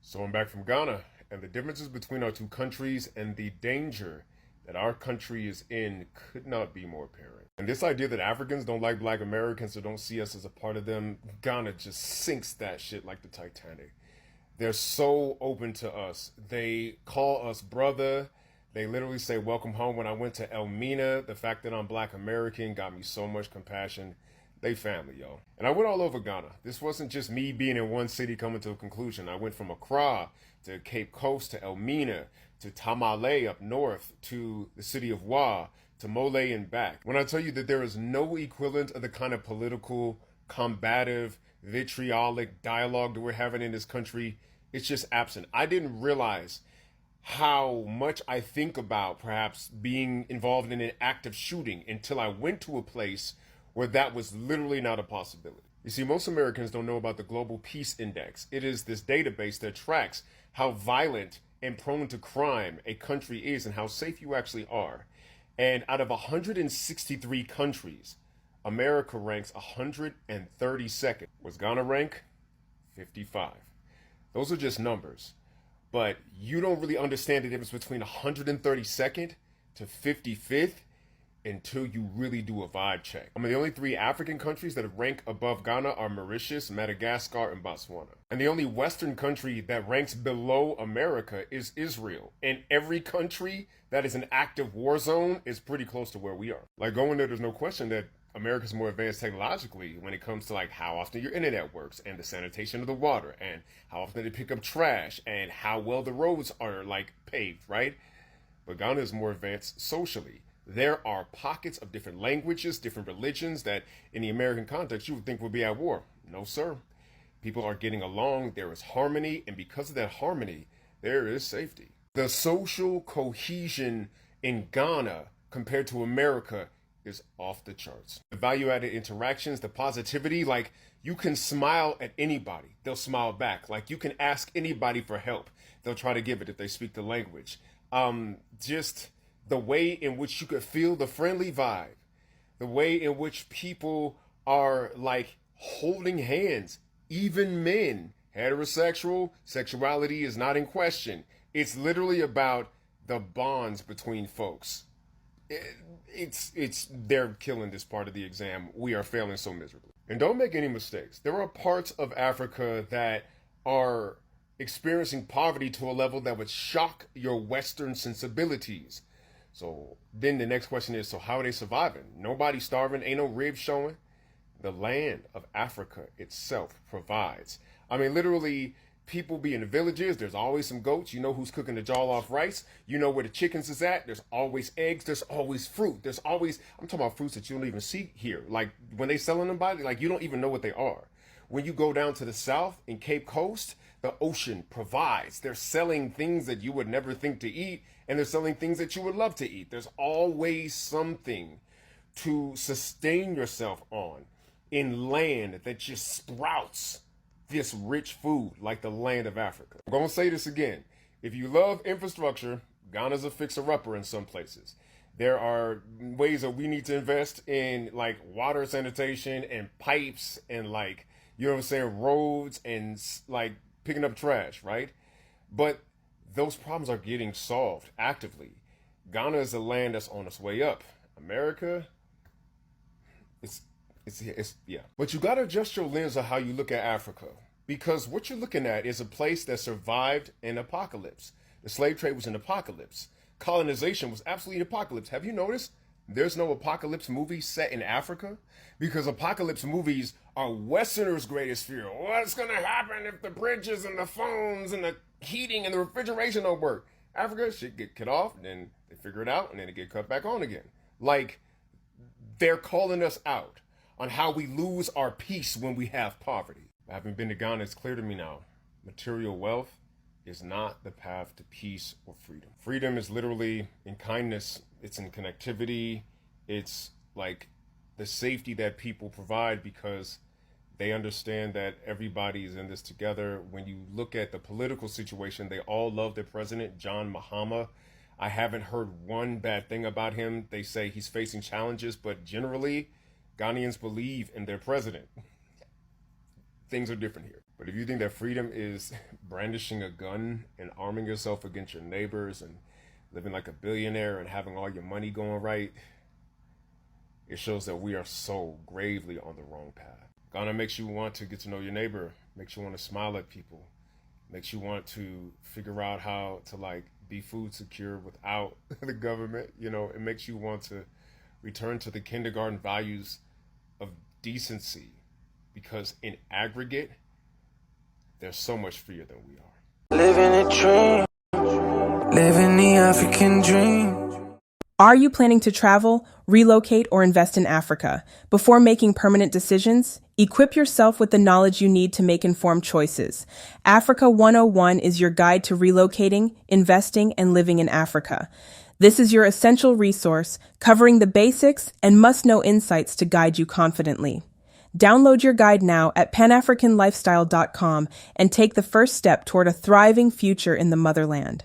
So I'm back from Ghana, and the differences between our two countries and the danger that our country is in could not be more apparent. And this idea that Africans don't like black Americans or don't see us as a part of them, Ghana just sinks that shit like the Titanic. They're so open to us. They call us brother. They literally say welcome home. When I went to Elmina, the fact that I'm black American got me so much compassion. They family, yo. And I went all over Ghana. This wasn't just me being in one city coming to a conclusion. I went from Accra to Cape Coast to Elmina to Tamale up north to the city of Wa to Mole and back. When I tell you that there is no equivalent of the kind of political, combative, vitriolic dialogue that we're having in this country, it's just absent. I didn't realize how much I think about perhaps being involved in an active shooting until I went to a place where that was literally not a possibility. You see, most Americans don't know about the Global Peace Index. It is this database that tracks how violent and prone to crime a country is and how safe you actually are. And out of 163 countries, America ranks 132nd. Was Ghana rank? 55. Those are just numbers. But you don't really understand the difference between 132nd to 55th until you really do a vibe check. I mean, the only three African countries that rank above Ghana are Mauritius, Madagascar, and Botswana. And the only Western country that ranks below America is Israel. And every country that is an active war zone is pretty close to where we are. Like going there's no question that America's more advanced technologically when it comes to like how often your internet works and the sanitation of the water and how often they pick up trash and how well the roads are like paved, right? But Ghana is more advanced socially. There are pockets of different languages, different religions that in the American context you would think would be at war. No, sir. People are getting along. There is harmony. And because of that harmony, there is safety. The social cohesion in Ghana compared to America is off the charts. The value-added interactions, the positivity, like you can smile at anybody. They'll smile back. Like you can ask anybody for help. They'll try to give it if they speak the language. Just the way in which you could feel the friendly vibe, the way in which people are like holding hands, even men, heterosexual, sexuality is not in question. It's literally about the bonds between folks. They're killing this part of the exam. We are failing so miserably. And don't make any mistakes. There are parts of Africa that are experiencing poverty to a level that would shock your Western sensibilities. So then the next question is, so how are they surviving? Nobody's starving, ain't no ribs showing. The land of Africa itself provides. I mean, literally, people be in the villages, there's always some goats, you know who's cooking the jollof rice, you know where the chickens is at, there's always eggs, there's always fruit, there's always, I'm talking about fruits that you don't even see here. Like when they selling them by, like you don't even know what they are. When you go down to the south in Cape Coast, the ocean provides. They're selling things that you would never think to eat, and they're selling things that you would love to eat. There's always something to sustain yourself on in land that just sprouts this rich food like the land of Africa. I'm going to say this again. If you love infrastructure, Ghana's a fixer-upper in some places. There are ways that we need to invest in like water sanitation and pipes and like, you know what I'm saying, roads and like picking up trash, right? But those problems are getting solved actively. Ghana is a land that's on its way up. America, it's yeah. But you got to adjust your lens of how you look at Africa, because what you're looking at is a place that survived an apocalypse. The slave trade was an apocalypse. Colonization was absolutely an apocalypse. Have you noticed there's no apocalypse movie set in Africa? Because apocalypse movies are Westerners' greatest fear. What's going to happen if the bridges and the phones and the heating and the refrigeration don't work? Africa, shit get cut off, and then they figure it out, and then it get cut back on again. Like, they're calling us out on how we lose our peace when we have poverty. Having been to Ghana, it's clear to me now. Material wealth is not the path to peace or freedom. Freedom is literally in kindness. It's in connectivity. It's like the safety that people provide because they understand that everybody is in this together. When you look at the political situation, they all love their president, John Mahama. I haven't heard one bad thing about him. They say he's facing challenges, but generally, Ghanaians believe in their president. Things are different here. But if you think that freedom is brandishing a gun and arming yourself against your neighbors and living like a billionaire and having all your money going right, it shows that we are so gravely on the wrong path. Ghana makes you want to get to know your neighbor, makes you want to smile at people, makes you want to figure out how to like be food secure without the government. You know, it makes you want to return to the kindergarten values of decency, because in aggregate, they're so much freer than we are. Living a dream, living the African dream. Are you planning to travel, relocate, or invest in Africa? Before making permanent decisions, equip yourself with the knowledge you need to make informed choices. Africa 101 is your guide to relocating, investing, and living in Africa. This is your essential resource, covering the basics and must-know insights to guide you confidently. Download your guide now at panafricanlifestyle.com and take the first step toward a thriving future in the motherland.